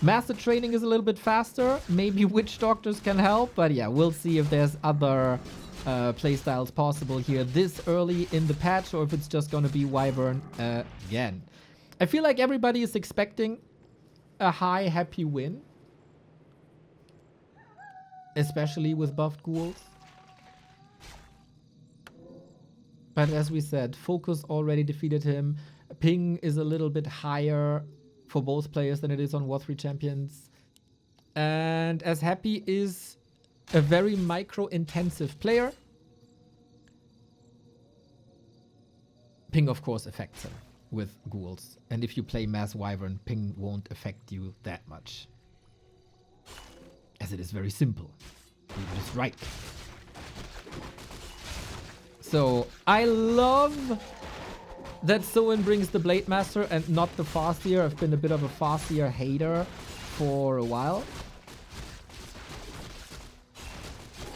Master training is a little bit faster. Maybe witch doctors can help, but yeah, we'll see if there's other playstyles possible here this early in the patch, or if it's just gonna be Wyvern again. I feel like everybody is expecting a high happy win, especially with buffed ghouls. But as we said, Focus already defeated him. Ping is a little bit higher for both players than it is on War 3 Champions. And as Happy is a very micro-intensive player, Ping of course affects him with ghouls. And if you play Mass Wyvern, Ping won't affect you that much, as it is very simple. You just right. So I love that Soin brings the Blade Master and not the Farseer. I've been a bit of a Farseer hater for a while,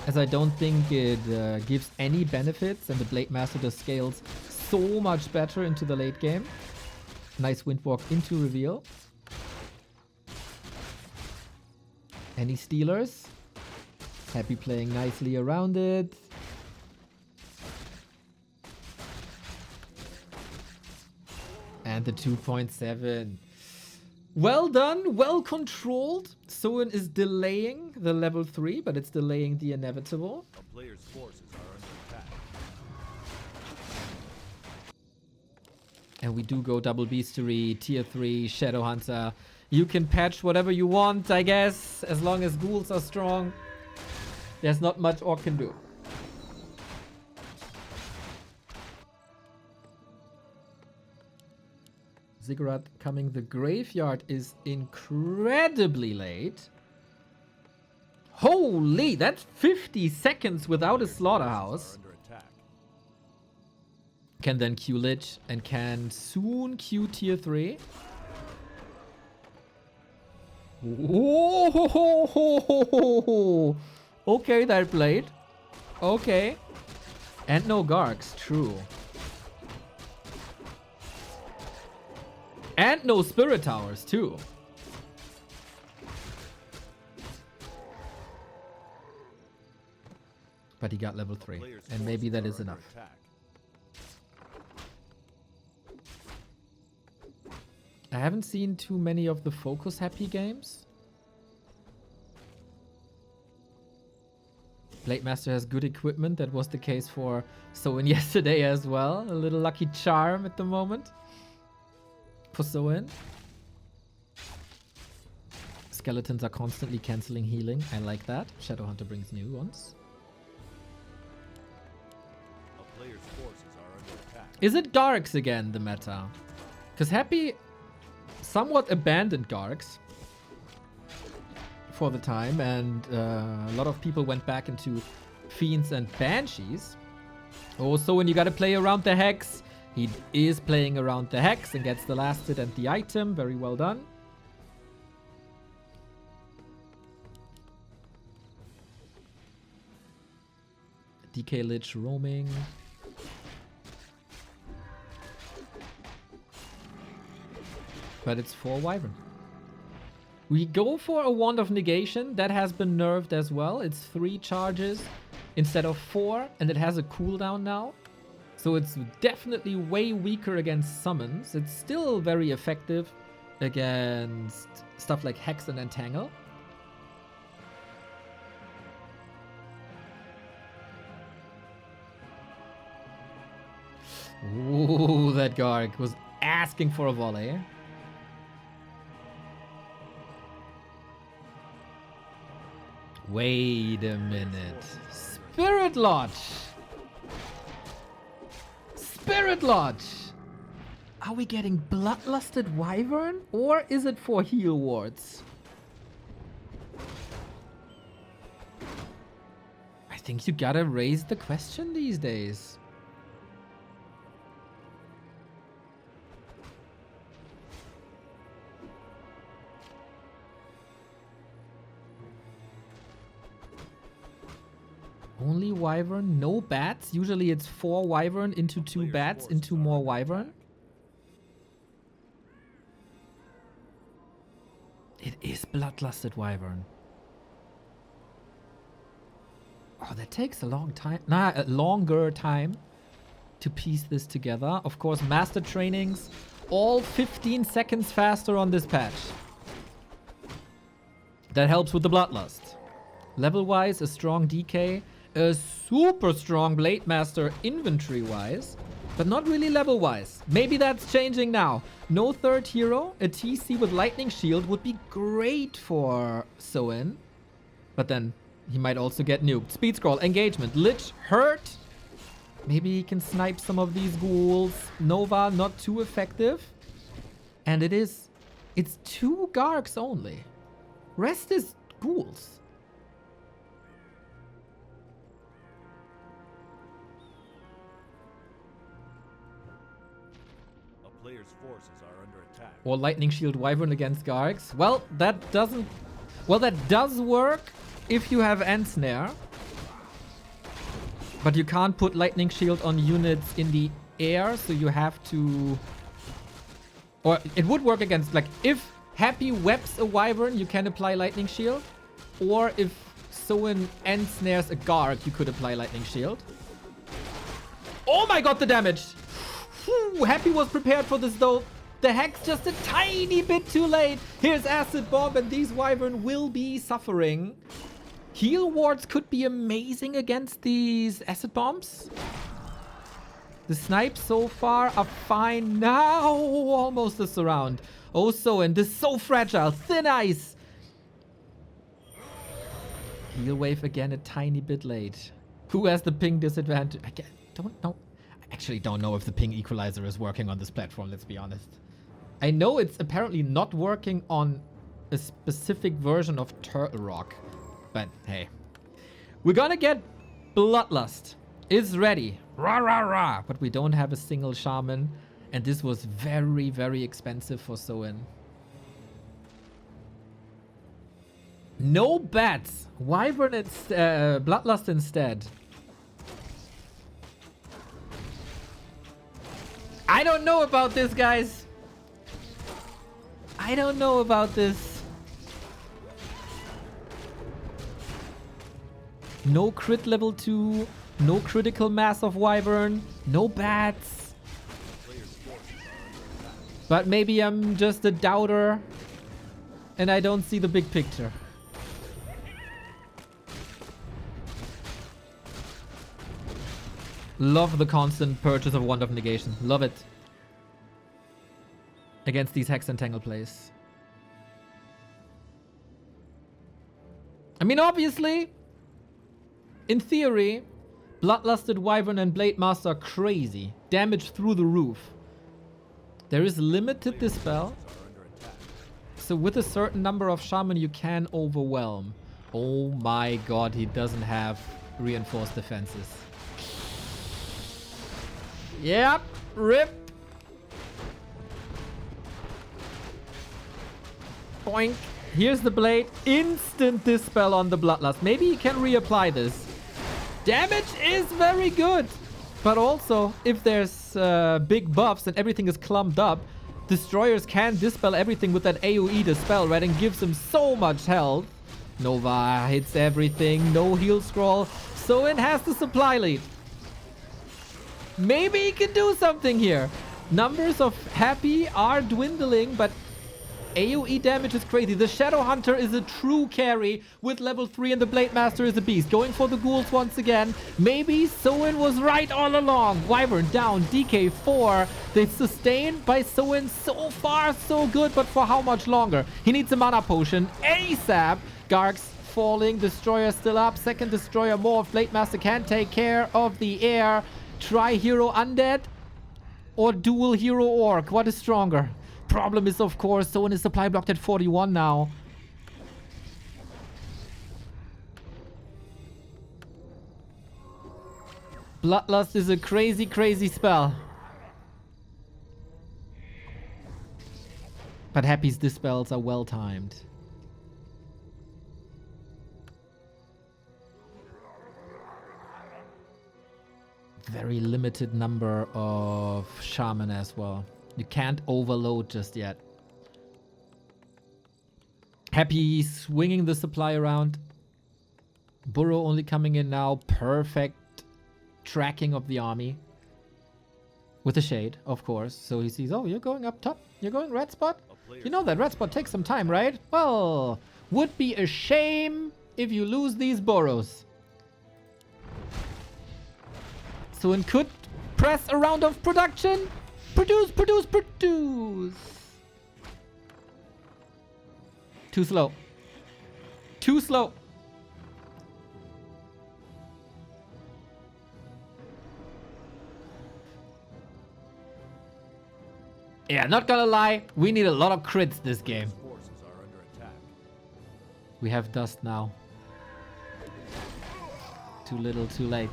as I don't think it gives any benefits, and the Blade Master just scales so much better into the late game. Nice Windwalk into reveal. Any Stealers? Happy playing nicely around it. And the 2.7. Well done, well controlled. Soin is delaying the level 3, but it's delaying the inevitable. A player's forces are under attack. And we do go double beastery, tier 3, Shadow Hunter. You can patch whatever you want, I guess, as long as ghouls are strong. There's not much Orc can do. Ziggurat coming. The graveyard is incredibly late. Holy, that's 50 seconds without a slaughterhouse. Can then Q Lich and can soon Q tier 3. Oh, okay, that blade. Okay. And no Gargs, true. And no Spirit Towers, too. But he got level 3. And maybe that is enough. I haven't seen too many of the Focus Happy games. Blade Master has good equipment. That was the case for Soin yesterday as well. A little lucky charm at the moment for Soin. Skeletons are constantly cancelling healing. I like that. Shadow Hunter brings new ones. A player's forces are under attack. Is it Gargs again, the meta? Because Happy somewhat abandoned Gargs for the time, and a lot of people went back into Fiends and Banshees. Oh, so when you gotta play around the Hex, he is playing around the Hex and gets the last hit and the item. Very well done. DK Lich roaming. But it's 4 Wyvern. We go for a Wand of Negation. That has been nerfed as well. It's 3 charges instead of 4, and it has a cooldown now. So it's definitely way weaker against summons. It's still very effective against stuff like Hex and Entangle. Ooh, that Garg was asking for a volley. Wait a minute. Spirit Lodge! Spirit Lodge! Are we getting Bloodlusted Wyvern? Or is it for heal wards? I think you gotta raise the question these days. Only Wyvern, no bats. Usually it's 4 Wyvern into 2 bats into more Wyvern. It is Bloodlusted Wyvern. Oh, that takes a long time. Nah, a longer time to piece this together. Of course, master trainings, all 15 seconds faster on this patch. That helps with the Bloodlust. Level-wise, a strong DK, a super strong Blade Master inventory-wise, but not really level-wise. Maybe that's changing now. No third hero, a TC with Lightning Shield would be great for Soin, but then he might also get nuked. Speed Scroll, Engagement, Lich, Hurt. Maybe he can snipe some of these ghouls. Nova, not too effective. And it's 2 Gargs only. Rest is ghouls. A player's forces are under attack. Or Lightning Shield Wyvern against Gargs. Well, that does work if you have Ensnare. But you can't put Lightning Shield on units in the air, so you have to... Or it would work against, like, if Happy webs a Wyvern, you can apply Lightning Shield. Or if Soin ensnares a Garg, you could apply Lightning Shield. Oh my god, the damage! Whew, Happy was prepared for this, though. The Hex just a tiny bit too late. Here's Acid Bomb, and these Wyvern will be suffering. Heal wards could be amazing against these Acid Bombs. The snipes so far are fine. Now almost a surround. Oh, Soin, this is so fragile. Thin Ice. Heal wave again a tiny bit late. Who has the ping disadvantage? I don't know. I actually don't know if the ping equalizer is working on this platform, let's be honest. I know it's apparently not working on a specific version of Turtle Rock. But hey. We're gonna get Bloodlust. Is ready. Rah, rah, rah. But we don't have a single shaman. And this was very, very expensive for Soin. No bats. Wyvern and Bloodlust instead. I don't know about this, guys. I don't know about this. No crit level 2. No critical mass of Wyvern. No bats. But maybe I'm just a doubter. And I don't see the big picture. Love the constant purchase of Wand of Negation. Love it. Against these Hex and Tangle plays. I mean, obviously, in theory, Bloodlusted Wyvern and Blade Master are crazy. Damage through the roof. There is limited dispel. So with a certain number of shaman, you can overwhelm. Oh my god, he doesn't have reinforced defenses. Yep, rip. Boink. Here's the blade. Instant dispel on the Bloodlust. Maybe he can reapply this. Damage is very good. But also, if there's big buffs and everything is clumped up, destroyers can dispel everything with that AoE dispel, right? And gives him so much health. Nova hits everything. No heal scroll. Soin has the supply lead. Maybe he can do something here. Numbers of Happy are dwindling, but AoE damage is crazy. The Shadow Hunter is a true carry with level 3 and the Blade Master is a beast. Going for the ghouls once again. Maybe Soin was right all along. Wyvern down, DK 4. They sustained by Soin. So far, so good, but for how much longer? He needs a mana potion ASAP. Gargs falling, Destroyer still up. Second Destroyer more. Blade Master can take care of the air. Try Hero Undead or dual Hero Orc. What is stronger? Problem is, of course, Soin is supply blocked at 41 now. Bloodlust is a crazy, crazy spell. But Happy's dispels are well timed. Very limited number of shaman as well. You can't overload just yet. Happy swinging the supply around. Burrow only coming in now. Perfect tracking of the army. With the shade, of course. So he sees, oh, you're going up top. You're going red spot. You know that red spot takes some time, right? Well, would be a shame if you lose these burrows. Soin could press a round of production. Produce, produce, produce. Too slow. Too slow. Yeah, not gonna lie, we need a lot of crits this game. Forces are under attack. We have dust now. Too little, too late.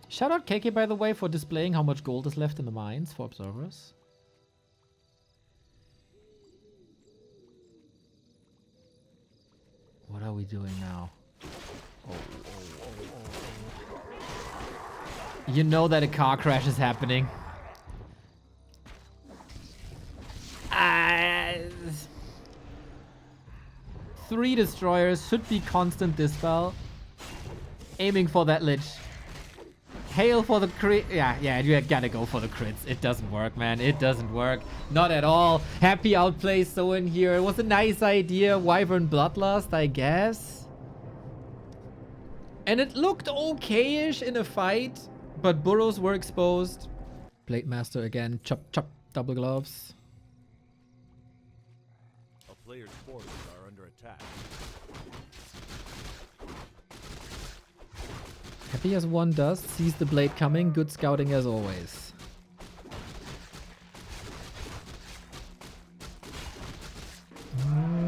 Shout out KK, by the way, for displaying how much gold is left in the mines for observers. What are we doing now? You know that a car crash is happening. 3 destroyers should be constant dispel. Aiming for that lich. Hail for the crit. Yeah, you gotta go for the crits. It doesn't work, man. It doesn't work. Not at all. Happy outplays Soin here. It was a nice idea. Wyvern Bloodlust, I guess. And it looked okay-ish in a fight. But burrows were exposed. Blade Master again. Chop, chop. Double gloves. A player's forces are under attack. Happy as one does. Sees the blade coming. Good scouting as always.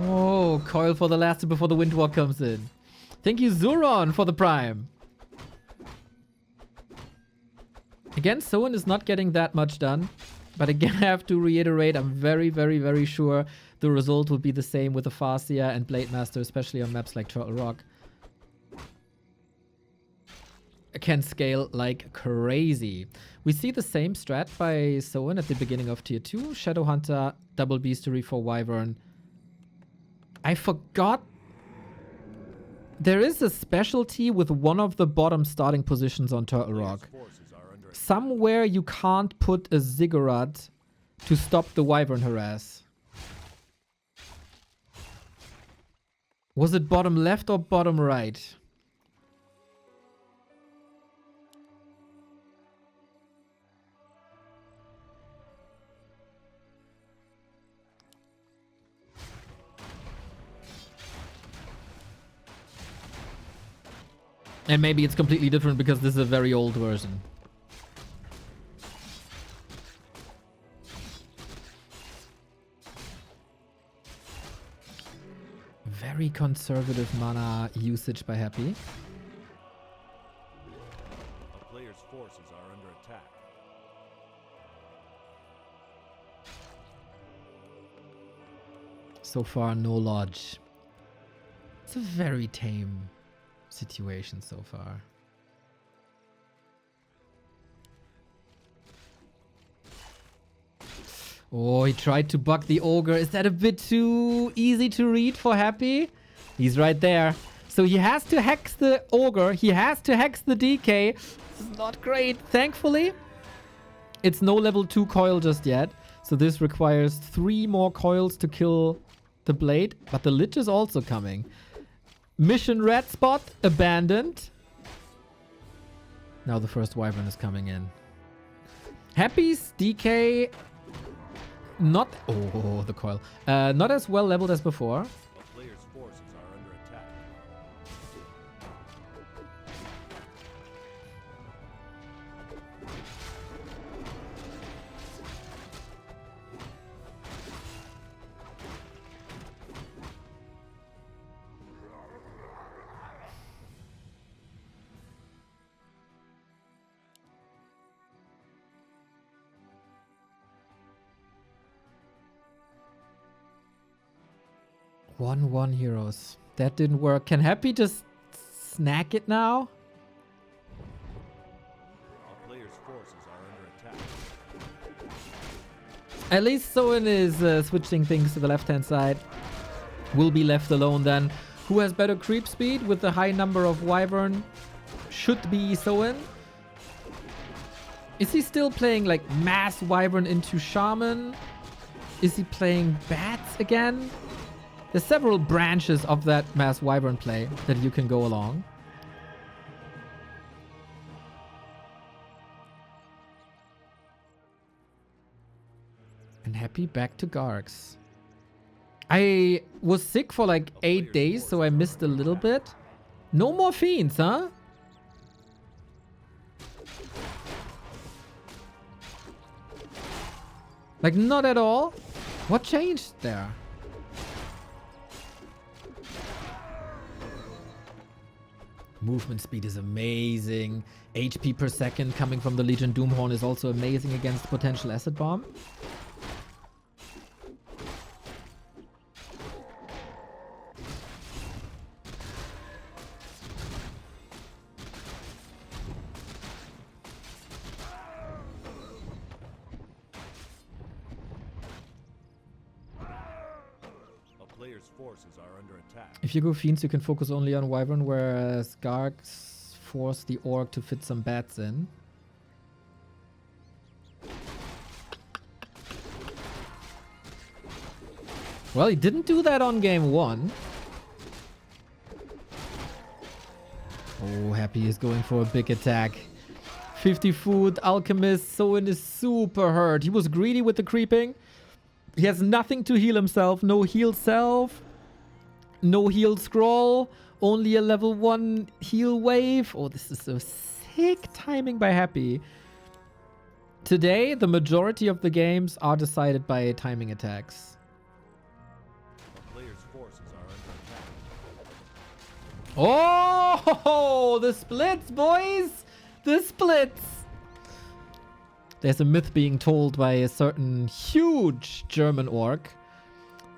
Oh, coil for the last before the Windwalk comes in. Thank you, Zuron, for the prime. Again, Soin is not getting that much done. But again, I have to reiterate, I'm very, very, very sure the result will be the same with the Farseer and Blade Master, especially on maps like Turtle Rock. Can scale like crazy. We see the same strat by Soin at the beginning of tier 2. Shadowhunter, double beastery for Wyvern. I forgot. There is a specialty with one of the bottom starting positions on Turtle Rock. Somewhere you can't put a ziggurat to stop the Wyvern harass. Was it bottom left or bottom right? And maybe it's completely different because this is a very old version. Very conservative mana usage by Happy. A player's forces are under attack. So far, no lodge. It's a very tame situation so far. Oh, he tried to bug the ogre. Is that a bit too easy to read for Happy? He's right there. So he has to hex the ogre. He has to hex the DK. This is not great. Thankfully, it's no level 2 coil just yet. So this requires 3 more coils to kill the blade. But the lich is also coming. Mission red spot abandoned. Now the first wyvern is coming in. Happy's DK... Not... Oh, the coil. Not as well leveled as before. A player's forces are under attack. 1-1 heroes. That didn't work. Can Happy just snack it now? A player's forces are under attack. At least Soin is switching things to the left-hand side. Will be left alone then. Who has better creep speed with the high number of Wyvern? Should be Soin. Is he still playing like mass Wyvern into Shaman? Is he playing Bats again? There's several branches of that mass Wyvern play that you can go along. And happy back to Gargs. I was sick for like 8 days, so I missed a little bit. No more fiends, huh? Like, not at all? What changed there? Movement speed is amazing. HP per second coming from the Legion Doomhorn is also amazing against potential Acid Bomb. If you go Fiends, you can focus only on Wyvern, whereas Gargs force the Orc to fit some bats in. Well, he didn't do that on game 1. Oh, Happy is going for a big attack. 50 food, Alchemist, Soin is super hurt. He was greedy with the creeping. He has nothing to heal himself. No heal self. No heal scroll. Only a level 1 heal wave. Oh, this is so sick timing by Happy. Today, the majority of the games are decided by timing attacks. A player's forces are under attack. Oh, the splits, boys! The splits! There's a myth being told by a certain huge German orc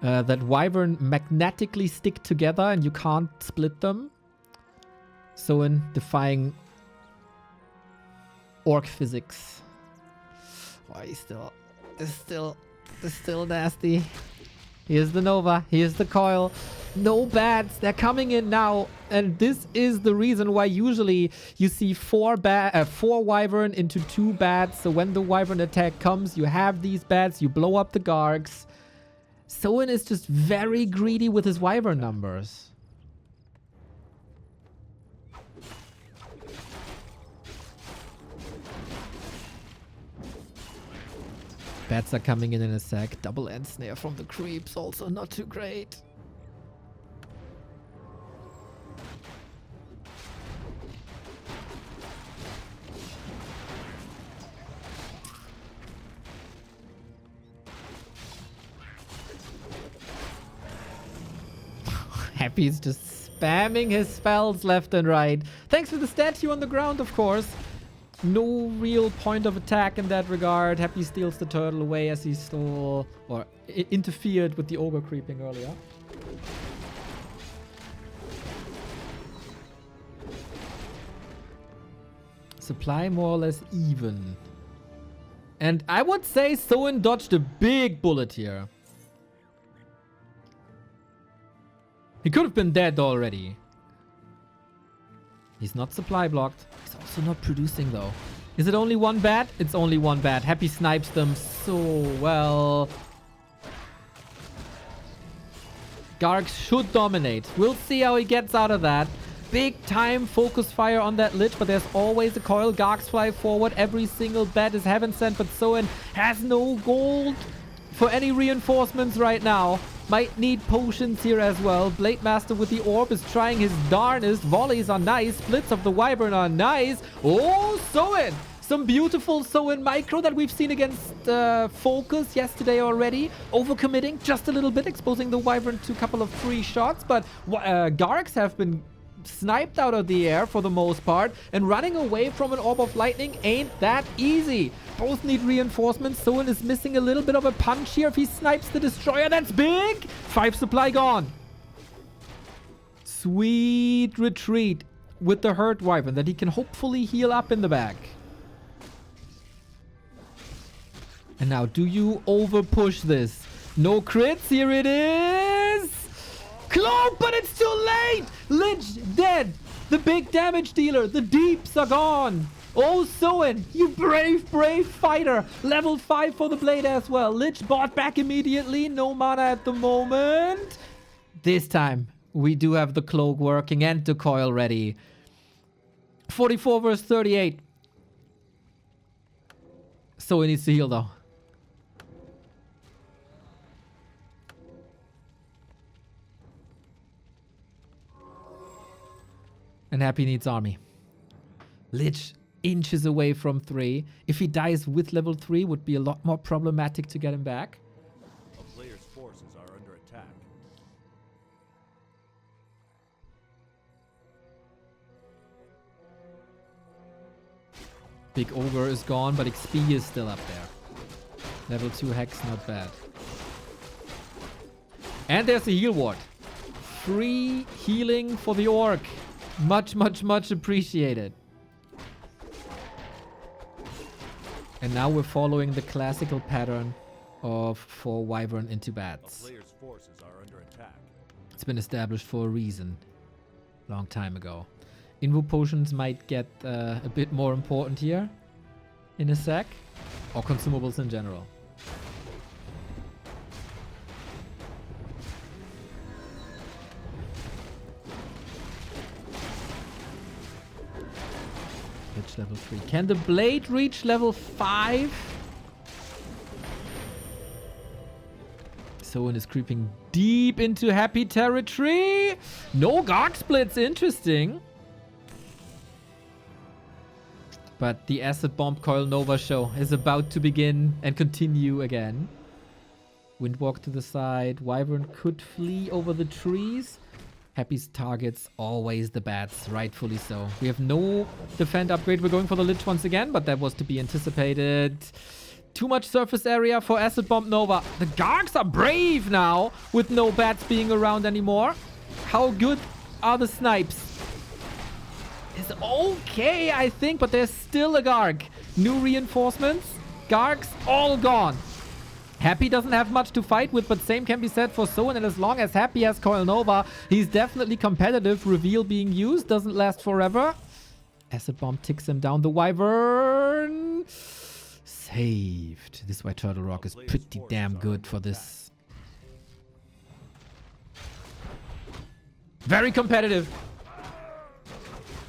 that Wyvern magnetically stick together and you can't split them. So in defying orc physics. Why he's still nasty. Here's the Nova. Here's the coil. No bats. They're coming in now. And this is the reason why usually you see 4 Wyvern into 2 bats. So when the Wyvern attack comes, you have these bats. You blow up the Gargs. Soin is just very greedy with his Wyvern numbers. Bats are coming in a sec. Double end snare from the creeps. Also not too great. Happy's just spamming his spells left and right. Thanks for the statue on the ground, of course. No real point of attack in that regard. Happy steals the turtle away as he stole or interfered with the ogre creeping earlier. Supply more or less even. And I would say Soin dodged a big bullet here. He could have been dead already. He's not supply blocked. He's also not producing though. Is it only 1 bat? It's only 1 bat. Happy snipes them so well. Gargs should dominate. We'll see how he gets out of that. Big time focus fire on that Lich, but there's always a coil. Gargs fly forward. Every single bat is heaven sent, but Soin has no gold for any reinforcements right now. Might need potions here as well. Blade Master with the orb is trying his darnest. Volleys are nice. Splits of the Wyvern are nice. Oh, Soin! Some beautiful Soin micro that we've seen against Focus yesterday already. Overcommitting just a little bit, exposing the Wyvern to a couple of free shots. But Gargs have been sniped out of the air for the most part. And running away from an Orb of Lightning ain't that easy. Both need reinforcements. Soin is missing a little bit of a punch here if he snipes the Destroyer. That's big! 5 supply gone. Sweet retreat with the hurt Wyvern that he can hopefully heal up in the back. And now, do you over push this? No crits. Here it is. Cloak, but it's too late. Lich dead. The big damage dealer. The deeps are gone. Oh, Soin, you brave, brave fighter. Level 5 for the blade as well. Lich bought back immediately. No mana at the moment. This time, we do have the cloak working and the coil ready. 44 versus 38. Soin needs to heal, though. And Happy needs army. Lich inches away from 3. If he dies with level 3, would be a lot more problematic to get him back. A player's forces are under attack. Big Ogre is gone, but XP is still up there. Level 2 Hex, not bad. And there's a heal ward. Free healing for the Orc. Much, much, much appreciated. And now we're following the classical pattern of 4 Wyvern into bats. A player's forces are under attack. It's been established for a reason. Long time ago. Invo potions might get a bit more important here in a sec. Or consumables in general. Lich level 3. Can the blade reach level 5? Soin is creeping deep into Happy territory. No Garg splits. Interesting. But the Acid Bomb Coil Nova show is about to begin and continue again. Windwalk to the side. Wyvern could flee over the trees. Happy's targets always the bats, rightfully so. We have no defend upgrade. We're going for the Lich once again, but that was to be anticipated. Too much surface area for Acid Bomb Nova. The Gargs are brave now with no bats being around anymore. How good are the snipes? It's okay, I think, but there's still a Garg. New reinforcements. Gargs all gone. Happy doesn't have much to fight with, but same can be said for Soin. And as long as Happy has Coil Nova, he's definitely competitive. Reveal being used doesn't last forever. Acid Bomb ticks him down. The Wyvern saved. This White Turtle Rock is pretty damn good for this. Very competitive.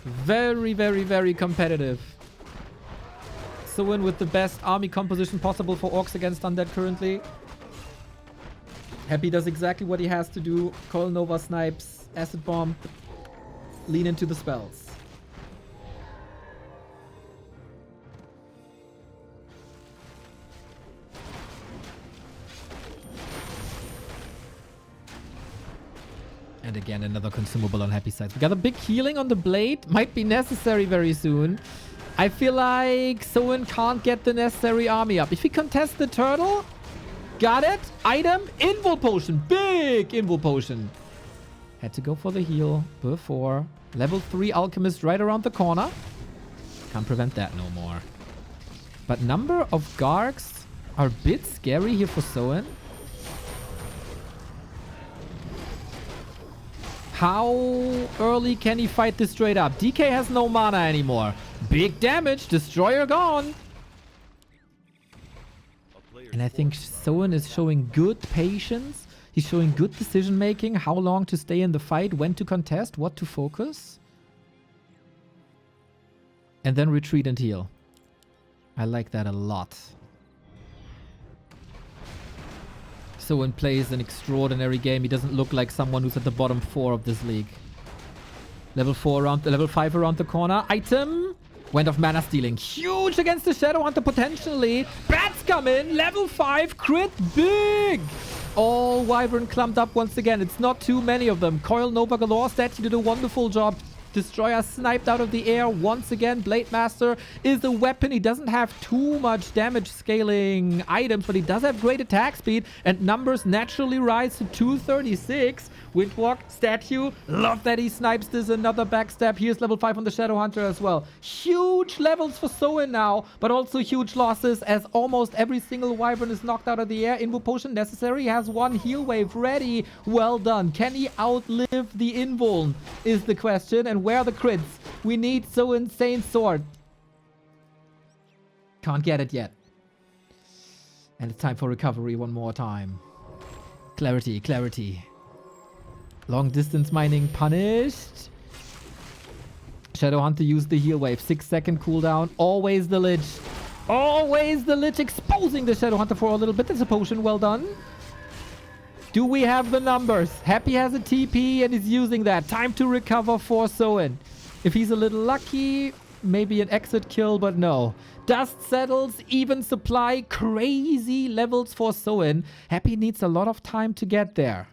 Very, very, very competitive. Soin with the best army composition possible for Orcs against Undead currently. Happy does exactly what he has to do. Coil Nova snipes, Acid Bomb, lean into the spells. And again, another consumable on Happy's side. We got a big healing on the blade. Might be necessary very soon. I feel like Soin can't get the necessary army up. If he contests the turtle, got it. Item, Invul Potion. Big Invul Potion. Had to go for the heal before. Level 3 Alchemist right around the corner. Can't prevent that no more. But number of Gargs are a bit scary here for Soin. How early can he fight this straight up? DK has no mana anymore. Big damage. Destroyer gone. And I think Soin is showing good patience. He's showing good decision making. How long to stay in the fight. When to contest. What to focus. And then retreat and heal. I like that a lot. Soin plays an extraordinary game. He doesn't look like someone who's at the bottom 4 of this league. Level 4 around, level 5 around the corner. Item. Wind of Mana Stealing. Huge against the Shadow Hunter potentially. Bats come in. Level 5 crit. Big. All Wyvern clumped up once again. It's not too many of them. Coil Nova galore. Statue did a wonderful job Destroyer sniped out of the air once again. Blade Master is a weapon. He doesn't have too much damage scaling items, but he does have great attack speed, and numbers naturally rise to 236. Windwalk, statue, love that he snipes this. Another backstab. Here's level 5 on the Shadow Hunter as well. Huge levels for Soin now, but also huge losses as almost every single Wyvern is knocked out of the air. Invo potion necessary. He has one heal wave ready. Well done. Can he outlive the invuln is the question. And where are the crits? We need so insane sword. Can't get it yet. And it's time for recovery one more time. Clarity, clarity. Long distance mining punished. Shadowhunter used the heal wave. 6-second cooldown. Always the Lich. Always the Lich exposing the Shadowhunter for a little bit. There's a potion. Well done. Do we have the numbers? Happy has a TP and is using that. Time to recover for Soin. If he's a little lucky, maybe an exit kill, but no. Dust settles, even supply, crazy levels for Soin. Happy needs a lot of time to get there.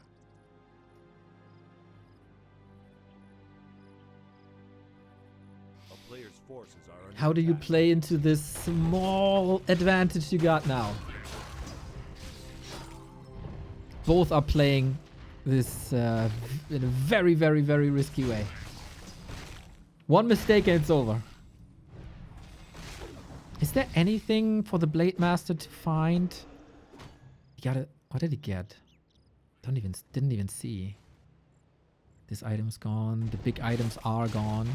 A player's forces are under How do you attack. play into this small advantage you got now? Both are playing this in a very, very, very risky way. One mistake and it's over. Is there anything for the Blade Master to find? He got it. What did he get? Didn't even see. This item's gone. The big items are gone.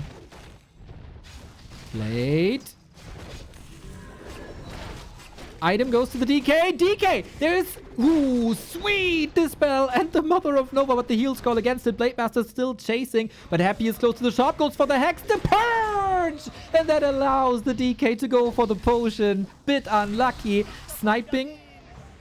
Blade. Item goes to the DK. DK! There's... Ooh, sweet Dispel and the Mother of Nova, but the heal scroll against it. Blade Master still chasing, but Happy is close to the shop. Goes for the Hex. The Purge! And that allows the DK to go for the potion. Bit unlucky. Sniping.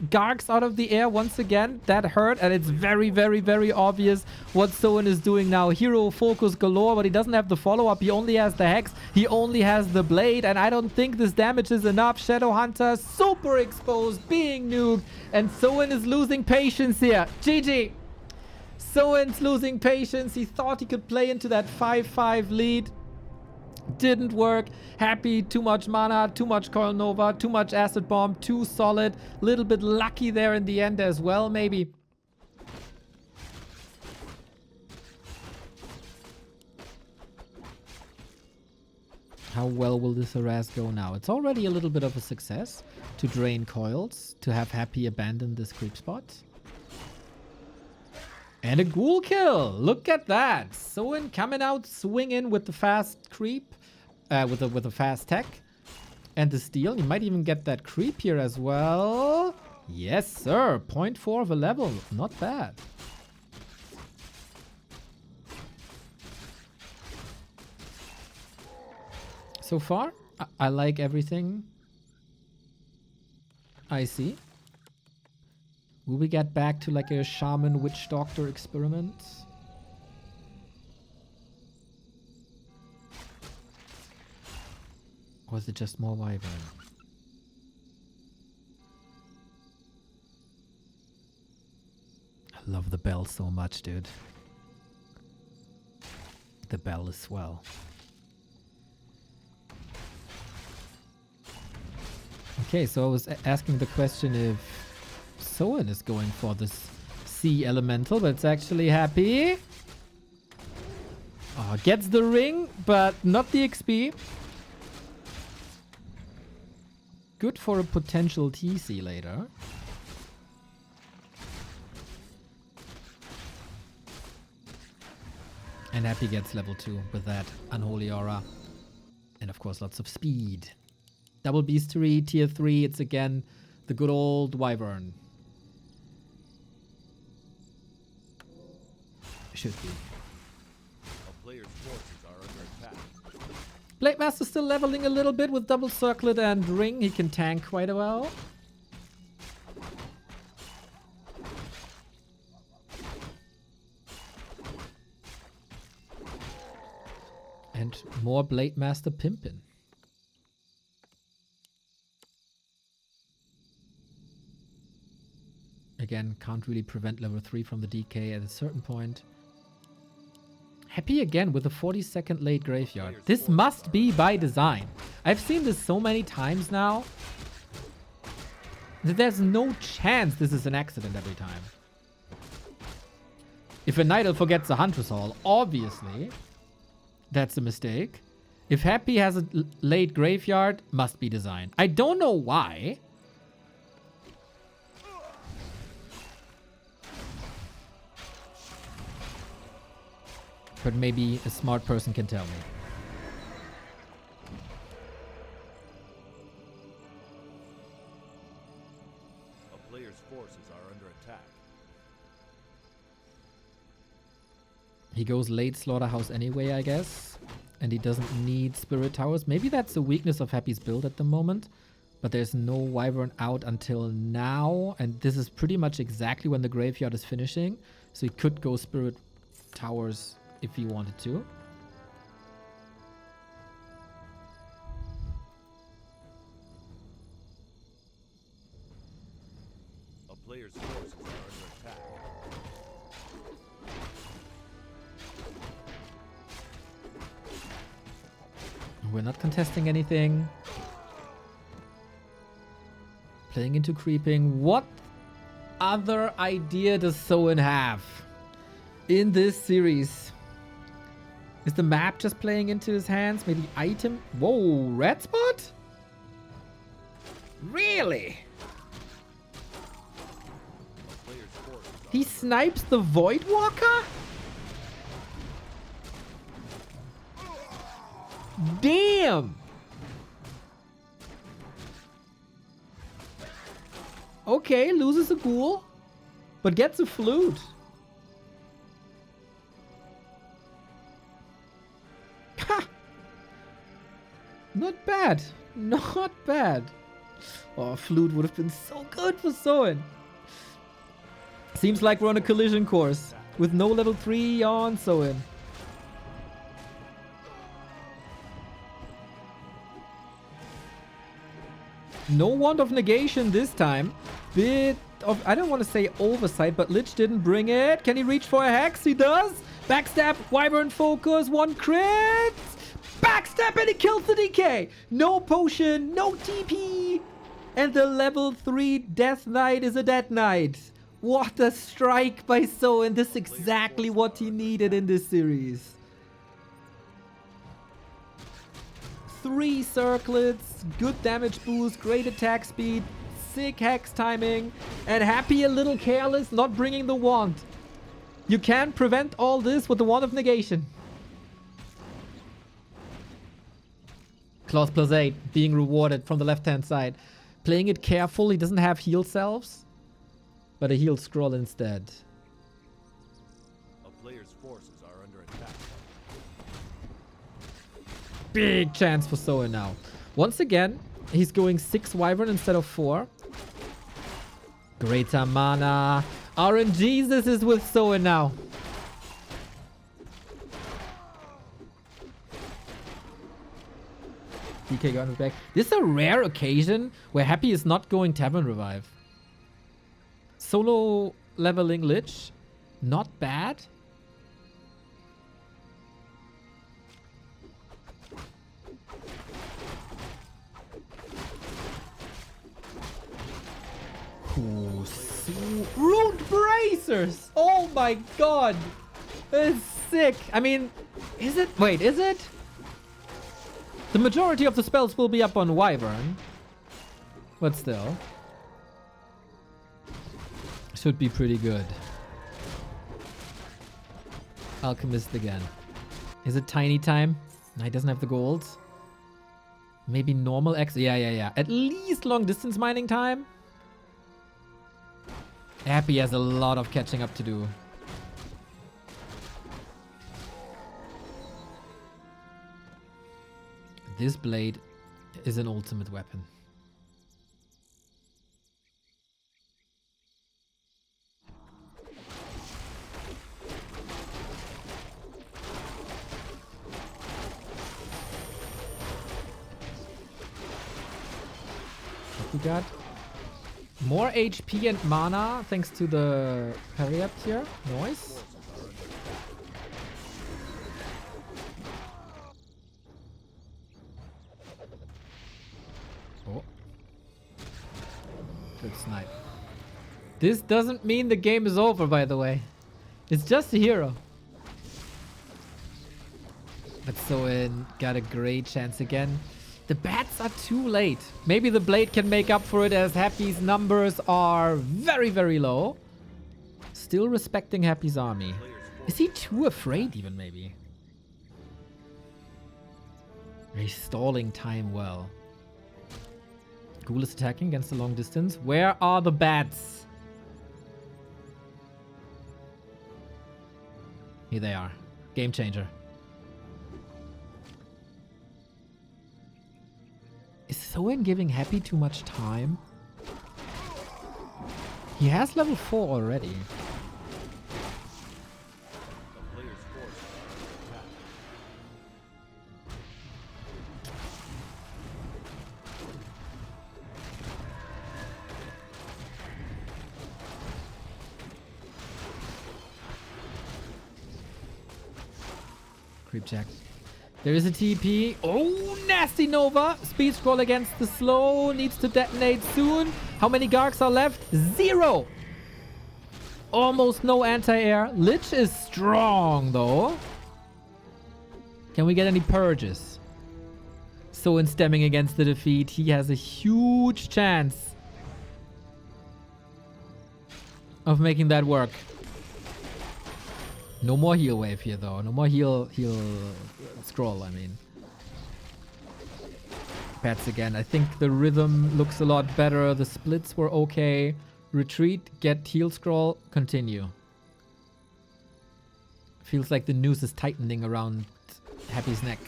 Gargs out of the air once again. That hurt, and it's very, very, very obvious what Soin is doing now. Hero focus galore, but he doesn't have the follow-up. He only has the Hex. He only has the Blade, and I don't think this damage is enough. Shadowhunter super exposed, being nuked, and Soin is losing patience here. GG. Soin's losing patience. He thought he could play into that 5-5 lead. Didn't work. Happy, too much mana, too much Coil Nova, too much Acid Bomb, too solid. Little bit lucky there in the end as well, maybe. How well will this harass go now? It's already a little bit of a success to drain coils, to have Happy abandon this creep spot. And a ghoul kill. Look at that. Soin coming out swinging with the fast creep, with the fast tech, and the steal. You might even get that creep here as well. Yes, sir. 0.4 of a level. Not bad. So far, I like everything I see. Will we get back to like a shaman witch doctor experiment? Or is it just more wyvern? I love the bell so much, dude. The bell is swell. Okay, so I was asking the question if Soin is going for this sea elemental, but it's actually Happy. Oh, gets the ring, but not the XP. Good for a potential TC later. And Happy gets level 2 with that Unholy Aura. And of course lots of speed. Double Beastery, tier 3, it's again the good old Wyvern. Should be. A player's forces are under attack. Blade Master still leveling a little bit with Double Circlet and Ring. He can tank quite well. And more Blade Master pimpin'. Again, can't really prevent level 3 from the DK at a certain point. Happy again with a 40-second late graveyard. This must be by design. I've seen this so many times now that there's no chance this is an accident every time. If a Night Elf forgets a Huntress Hall, obviously, that's a mistake. If Happy has a late graveyard, must be design. I don't know why. But maybe a smart person can tell me. A player's forces are under attack. He goes late Slaughterhouse anyway, I guess. And he doesn't need Spirit Towers. Maybe that's the weakness of Happy's build at the moment. But there's no Wyvern out until now. And this is pretty much exactly when the graveyard is finishing. So he could go Spirit Towers if he wanted to. A player's forces are under attack. We're not contesting anything. Playing into creeping. What other idea does Soin have in this series? Is the map just playing into his hands? Maybe item? Whoa, red spot? Really? A player's forces are He snipes the Void Walker? Damn! Okay, loses a ghoul, but gets a flute. Ha! Not bad. Not bad. Oh, flute would have been so good for Soin. Seems like we're on a collision course with no level 3 on Soin. No Wand of Negation this time. Bit of, I don't want to say oversight, but Lich didn't bring it. Can he reach for a Hex? He does. Backstab, Wyvern Focus, 1 crit. Backstab and he kills the DK. No potion, no TP. And the level 3 Death Knight is a Dead Knight. What a strike by Soin. This is exactly what he needed in this series. 3 circlets, good damage boost, great attack speed, sick hex timing, and Happy a little careless not bringing the wand. You can prevent all this with the Wand of Negation. Claws +8 being rewarded from the left hand side. Playing it careful, he doesn't have heal selves, but a heal scroll instead. a player's forces are under attack. Big chance for Soin now. Once again, he's going 6 Wyvern instead of 4. Greater mana. RNGesus is with Soin now. DK gun back. This is a rare occasion where Happy is not going Tavern Revive. Solo leveling Lich. Not bad. Ooh, Root Bracers! Oh my god! That's sick! I mean, is it? Wait, is it? The majority of the spells will be up on Wyvern. But still. Should be pretty good. Alchemist again. Is it tiny time? No, he doesn't have the gold. Maybe normal X? Yeah. At least long distance mining time. Happy has a lot of catching up to do. This blade is an ultimate weapon. What we got? More HP and mana thanks to the parry up here. Nice. Oh. Good snipe. This doesn't mean the game is over, by the way. It's just a hero. But Soin got a great chance again. The bats are too late. Maybe the blade can make up for it as Happy's numbers are very, very low. Still respecting Happy's army. Is he too afraid even, maybe? He's stalling time well. Ghoul is attacking against the long distance. Where are the bats? Here they are. Game changer. Is Soin giving Happy too much time? He has level 4 already. The player's forces are under attack. Creep check. There is a TP. Oh, nasty Nova. Speed scroll against the slow. Needs to detonate soon. How many Garks are left? 0. Almost no anti-air. Lich is strong, though. Can we get any purges? So in stemming against the defeat, he has a huge chance of making that work. No more heal wave here, though. No more heal scroll, I mean. Pets again. I think the rhythm looks a lot better. The splits were okay. Retreat, get heal scroll, continue. Feels like the noose is tightening around Happy's neck.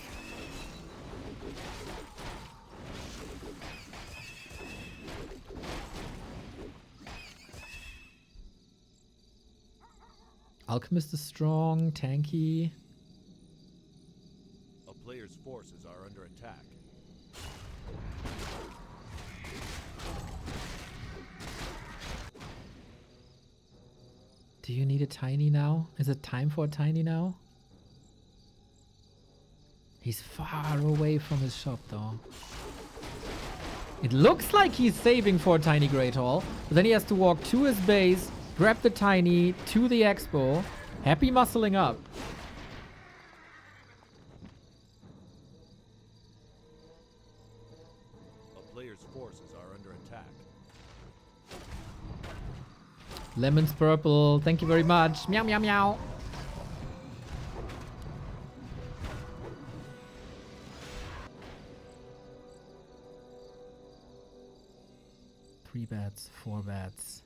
Alchemist is strong, tanky. A player's forces are under attack. Do you need a tiny now? Is it time for a tiny now? He's far away from his shop though. It looks like he's saving for a tiny Great Hall, but then he has to walk to his base, grab the tiny to the expo. Happy muscling up. A player's forces are under attack. Lemon's purple. Thank you very much. Meow, meow, meow. Three bats, 4 bats.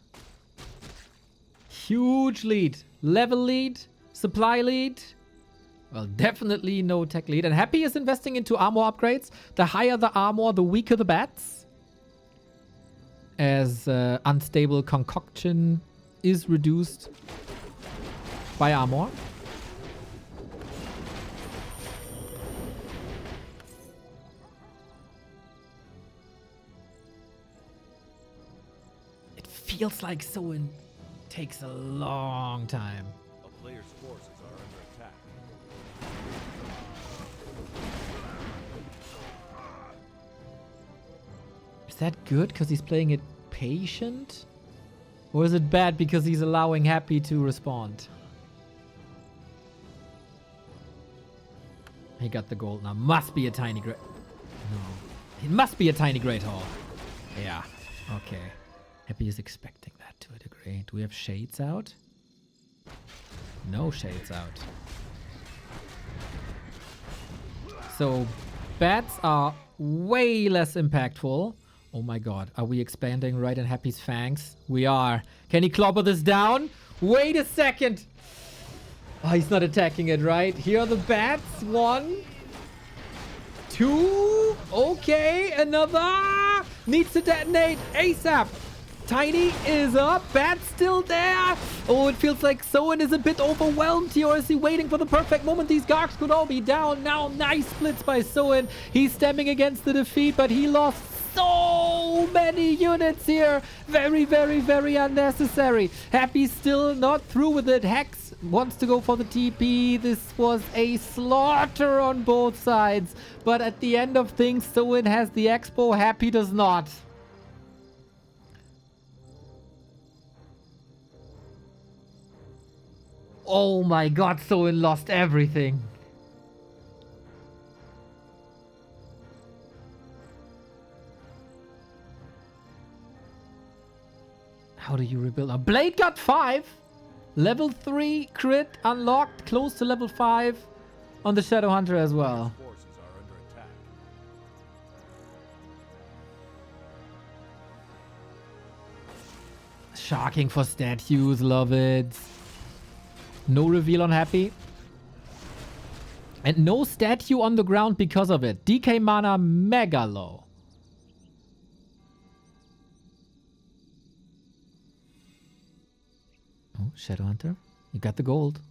Huge lead. Level lead. Supply lead. Well, definitely no tech lead. And Happy is investing into armor upgrades. The higher the armor, the weaker the bats. As unstable concoction is reduced by armor. It feels like Soin takes a long time. A player's forces are under attack. Is that good because he's playing it patient? Or is it bad because he's allowing Happy to respond? He got the gold now. Must be a tiny great... No. It must be a tiny Great Hall. Yeah. Okay. Happy is expecting that to a degree. Do we have shades out? No shades out. So, bats are way less impactful. Oh my god, are we expanding right in Happy's fangs? We are. Can he clobber this down? Wait a second. Oh, he's not attacking it, right? Here are the bats. 1, 2. Okay, another. Needs to detonate ASAP. Tiny is up. Bat's still there. Oh, it feels like Soin is a bit overwhelmed here. Or is he waiting for the perfect moment? These Garks could all be down now. Nice splits by Soin. He's stemming against the defeat, but he lost so many units here. Very, very, very unnecessary. Happy still not through with it. Hex wants to go for the TP. This was a slaughter on both sides. But at the end of things, Soin has the Expo. Happy does not. Oh my god, Soin lost everything. How do you rebuild? A Blade got 5. Level 3 crit unlocked, close to level 5 on the Shadow Hunter as well. Forces are under attack. Sharking for statues, love it. No reveal on Happy. And no statue on the ground because of it. DK mana mega low. Oh, Shadowhunter, you got the gold.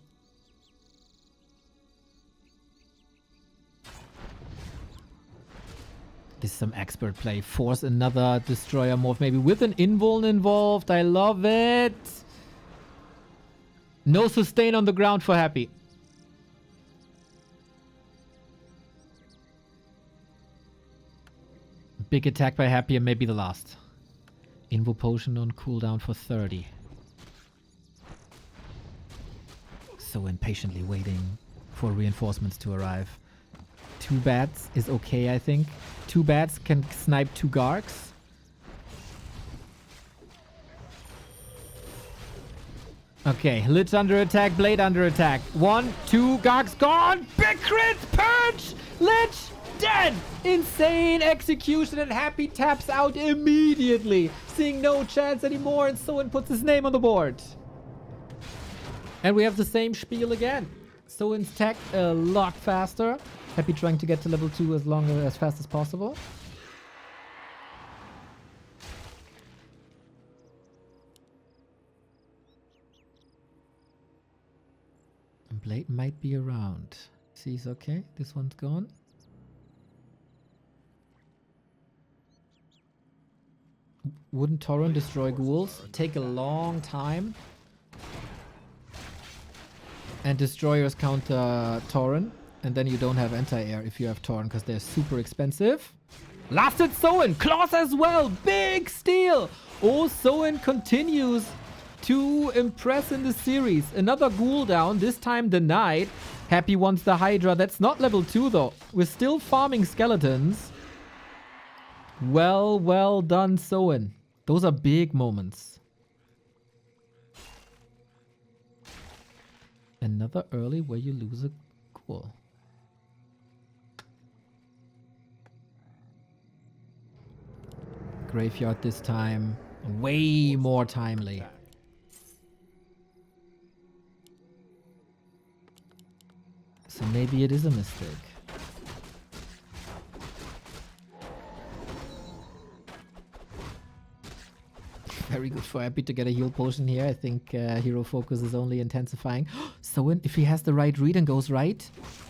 This is some expert play. Force another destroyer morph, maybe with an invuln involved. I love it. No sustain on the ground for Happy. Big attack by Happy and maybe the last. Invo potion on cooldown for 30. So impatiently waiting for reinforcements to arrive. 2 bats is okay, I think. 2 bats can snipe 2 Gargs. Okay, Lich under attack, Blade under attack. 1, 2, Gargs gone! Big crit! Purge! Lich dead! Insane execution and Happy taps out immediately. Seeing no chance anymore and Soin puts his name on the board. And we have the same spiel again. Soin's tech a lot faster. Happy trying to get to level 2 as fast as possible. And Blade might be around. Sees okay. This one's gone. Wouldn't Torrent destroy ghouls? Take a long time. And destroyers counter Torrent. And then you don't have anti-air if you have Torrent because they're super expensive. Lasted Soin! Claws as well! Big steal! Oh, Soin continues to impress in the series. Another ghoul down, this time denied. Happy wants the Hydra. That's not level 2 though. We're still farming skeletons. Well done, Soin. Those are big moments. Another early where you lose a ghoul. Graveyard this time. Way more timely. So maybe it is a mistake. Very good for Happy to get a heal potion here. I think hero focus is only intensifying. So if he has the right read and goes right,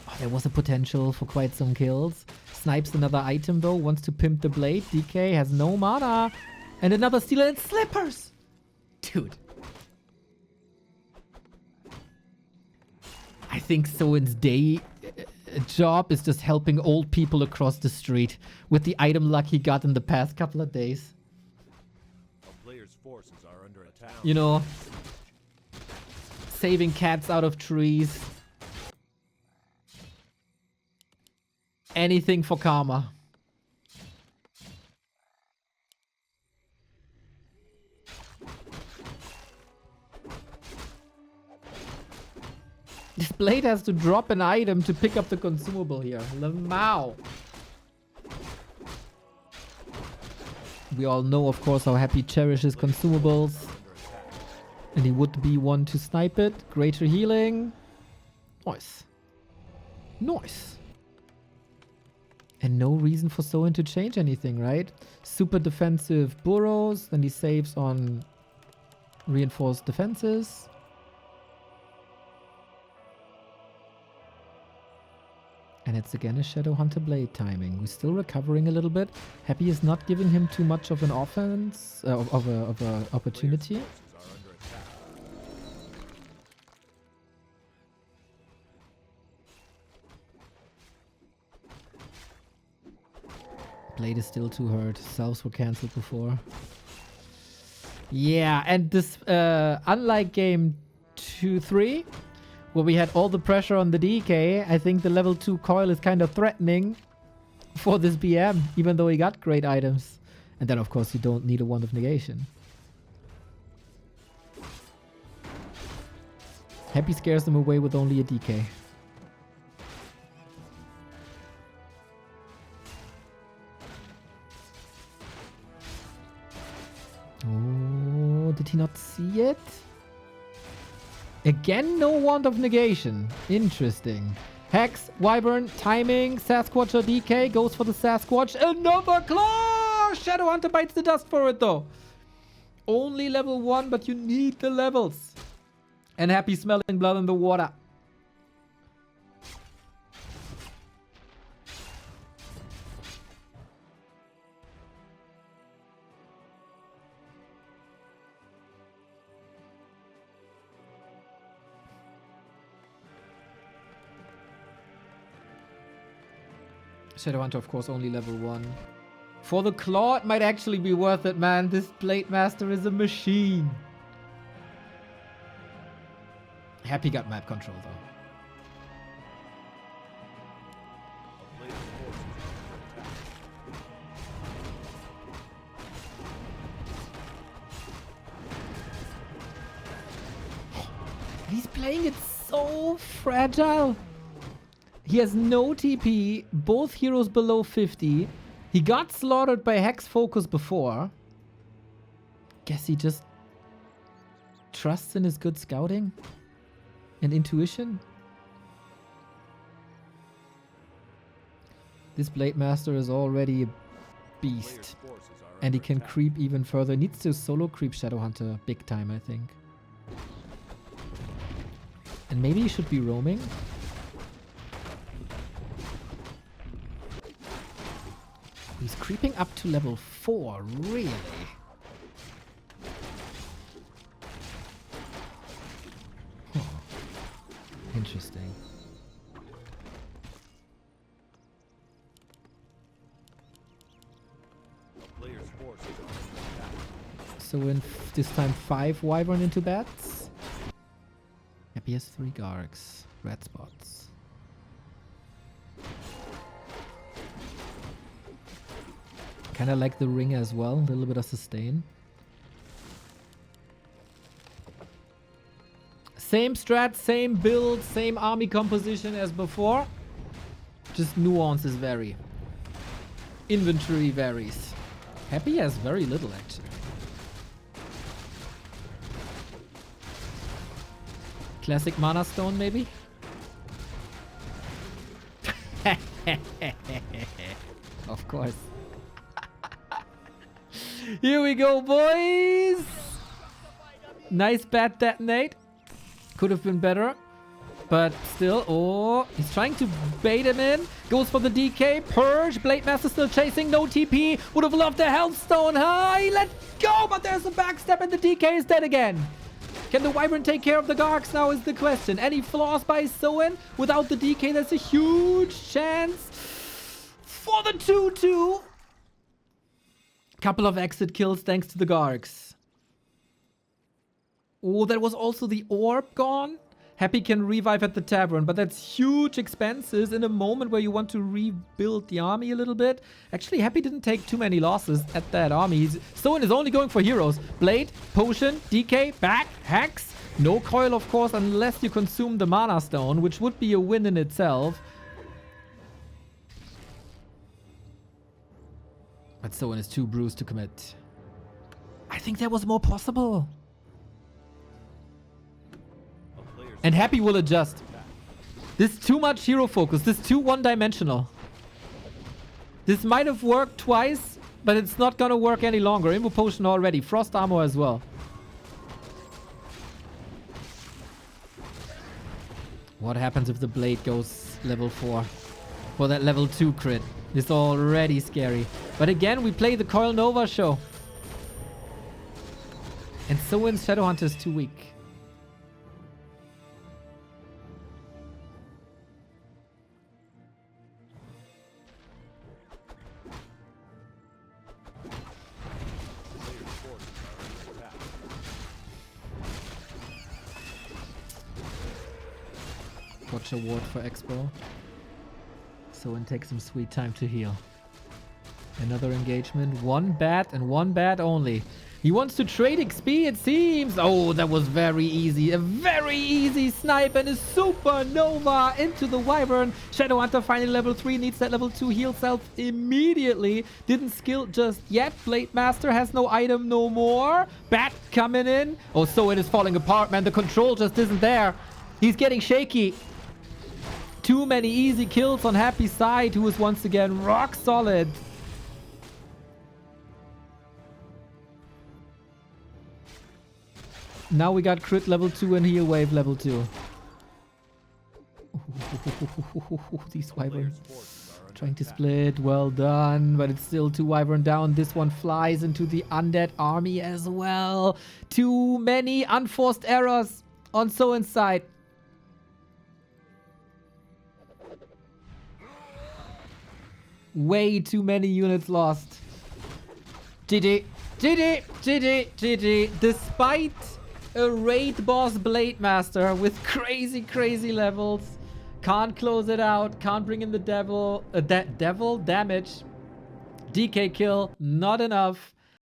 oh, there was a potential for quite some kills. Snipes another item though, wants to pimp the blade. DK has no mana. And another steal and slippers! Dude. I think Soin's day job is just helping old people across the street with the item luck he got in the past couple of days. Forces are under attack. You know, saving cats out of trees. Anything for karma. This blade has to drop an item to pick up the consumable here. Lamau. We all know, of course, how Happy cherishes consumables. And he would be one to snipe it. Greater healing. Nice. Nice. And no reason for Soin to change anything, right? Super defensive burrows. Then he saves on reinforced defenses. And it's again a Shadowhunter Blade timing. We're still recovering a little bit. Happy is not giving him too much of an offense, of a opportunity. Blade is still too hurt. Selves were cancelled before. Yeah, and this, unlike game 2-3, where we had all the pressure on the DK, I think the level 2 coil is kind of threatening for this BM, even though he got great items. And then, of course, you don't need a Wand of Negation. Happy scares them away with only a DK. Oh, did he not see it? Again, no Wand of Negation. Interesting. Hex, Wyvern, timing, Sasquatch or DK. Goes for the Sasquatch. Another claw! Shadowhunter bites the dust for it though. Only level 1, but you need the levels. And Happy smelling blood in the water. Shadowhunter, of course, only level 1. For the claw, it might actually be worth it, man. This Blade Master is a machine. Happy got map control, though. He's playing it so fragile. He has no TP, both heroes below 50. He got slaughtered by Hex Focus before. Guess he just trusts in his good scouting and intuition. This Blade Master is already a beast. And he can creep even further. He needs to solo creep Shadowhunter big time, I think. And maybe he should be roaming. He's creeping up to level 4, really? Huh. Interesting. So in this time 5 Wyvern into bats. Happy has 3 Gargs. Red spots. Kinda like the ring as well, a little bit of sustain. Same strat, same build, same army composition as before. Just nuances vary. Inventory varies. Happy has very little actually. Classic Mana Stone maybe? Of course. Here we go, boys! Nice bat detonate. Could have been better. But still, oh, he's trying to bait him in. Goes for the DK. Purge. Blade Master still chasing. No TP. Would have loved a Health Stone. Hi, let go! But there's a backstep and the DK is dead again. Can the Wyvern take care of the Gargs now is the question. Any flaws by Soin? Without the DK, there's a huge chance for the 2-2. Couple of exit kills thanks to the Gargs. Oh, that was also the orb gone. Happy can revive at the tavern, but that's huge expenses in a moment where you want to rebuild the army a little bit. Actually, Happy didn't take too many losses at that army. Soin is only going for heroes. Blade, Potion, DK, back, Hex. No coil, of course, unless you consume the Mana Stone, which would be a win in itself. But Soin is too bruised to commit. I think there was more possible. And Happy will adjust. This is too much hero focus. This is too one-dimensional. This might have worked twice, but it's not gonna work any longer. Invo Potion already. Frost Armor as well. What happens if the Blade goes level 4? For that level 2 crit. It's already scary. But again, we play the Coil Nova show. And Soin's Shadowhunter is too weak. Watch a ward for Expo. Soin takes some sweet time to heal. Another engagement. One bat and one bat only. He wants to trade XP, it seems. Oh, that was very easy. A very easy snipe and a supernova into the Wyvern. Shadow Hunter finally level 3. Needs that level 2 heal self immediately. Didn't skill just yet. Blade Master has no item no more. Bat coming in. Oh, so it is falling apart, man. The control just isn't there. He's getting shaky. Too many easy kills on Happy Side, who is once again rock solid. Now we got crit level 2 and heal wave level 2. These Wyverns trying to split. Well done, but it's still 2 Wyvern down. This one flies into the undead army as well. Too many unforced errors on Soin's side. Way too many units lost. GG. GG. GG. GG. Despite a raid boss Blade Master with crazy levels. Can't close it out. Can't bring in the devil. Devil damage. DK kill. Not enough.